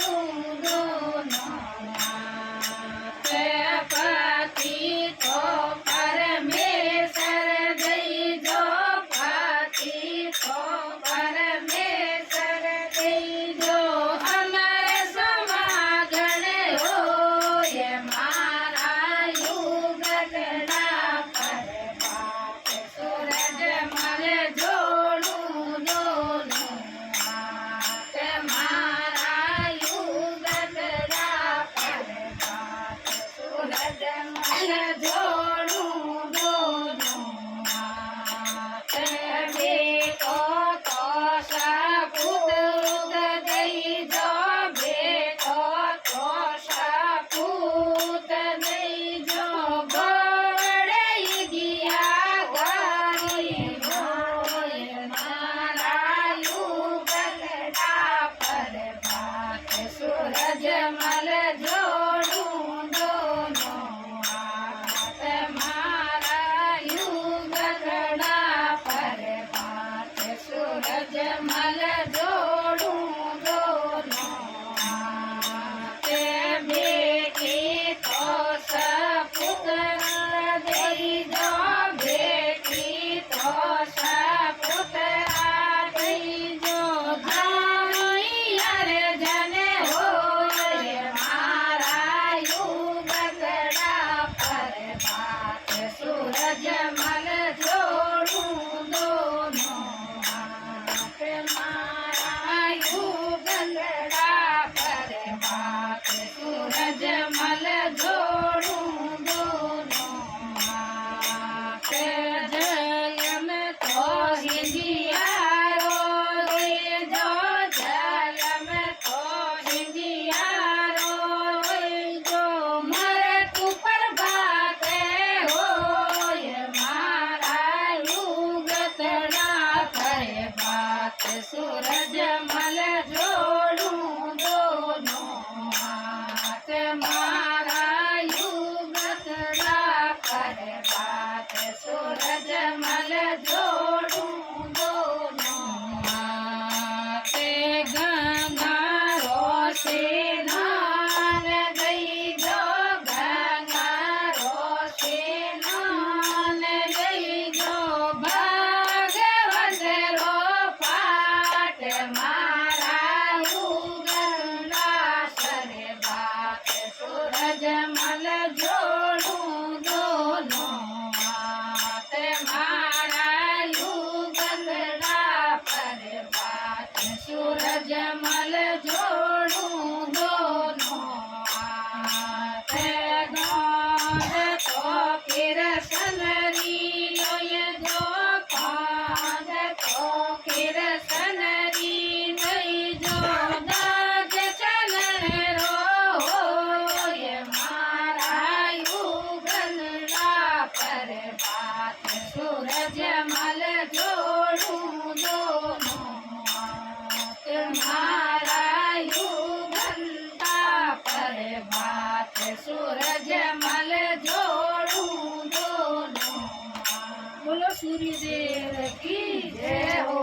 જોડું દોનો તે પતિ તો પરમેશ્વર દઈ જો પતિ તો પરમેશ્વર દઈ જો અમારે સમાગણ હોય મારા યુગના પર બાપ સૂરજ મલ જોડું દોનું તે મારા યુગના પર બાપ સૂરજ મલ જોડું દોનું તે બેટો તો સપૂત દઈ જો બેટો તો સપૂત દઈ જો ગોળઈ ગયા ગઈ હોય મારા યુગના પર બાપ સૂરજ મલ જોડું દોનો તે મારા યુગના પર બાપ સૂરજ મલ જોડું દોનો તે બેટી તો સપૂત દઈ જો બેટી તો સપૂત દઈ જો ધાઈયર જન હોય મારા યુગના પર બાપ સૂરજ મલ જોડું દોનો તે મારા યુગના પર બાપ સૂરજ મલ જોડું દોનો તે જલમ તો હિંદિયારો દઈ જો જલમ તો હિંદિયારો દઈ જો મરતું પ્રભાતે હોય મારા યુગના પર બાપ સૂરજ મલ જોડું દોનો તે મારા યુગના પર બાપ સૂરજ મલ જોડું દોનો તે ગંગા રોશે નાન ગઈ જો ગંગા રોશે નાન ગઈ જો ભાગવત રો પાઠ મારા યુગના સરે બાપ સૂરજ મલ જોડું દોનો તે મારા યુગના પર બાપ સૂરજ મલ જોડું દોનો તે ગોંડ તો કિરસનરી લોય જો કાંદ તો કિરસનરી નહીં જો દાજ ચલણ રો હોય મારા યુગના પર બાપ સૂરજ મલ જોડું દોનો તે મારા યુગના પર બાપ સૂરજ મલ જોડું દોનો બોલો સૂર્યદેવ કી જય હો।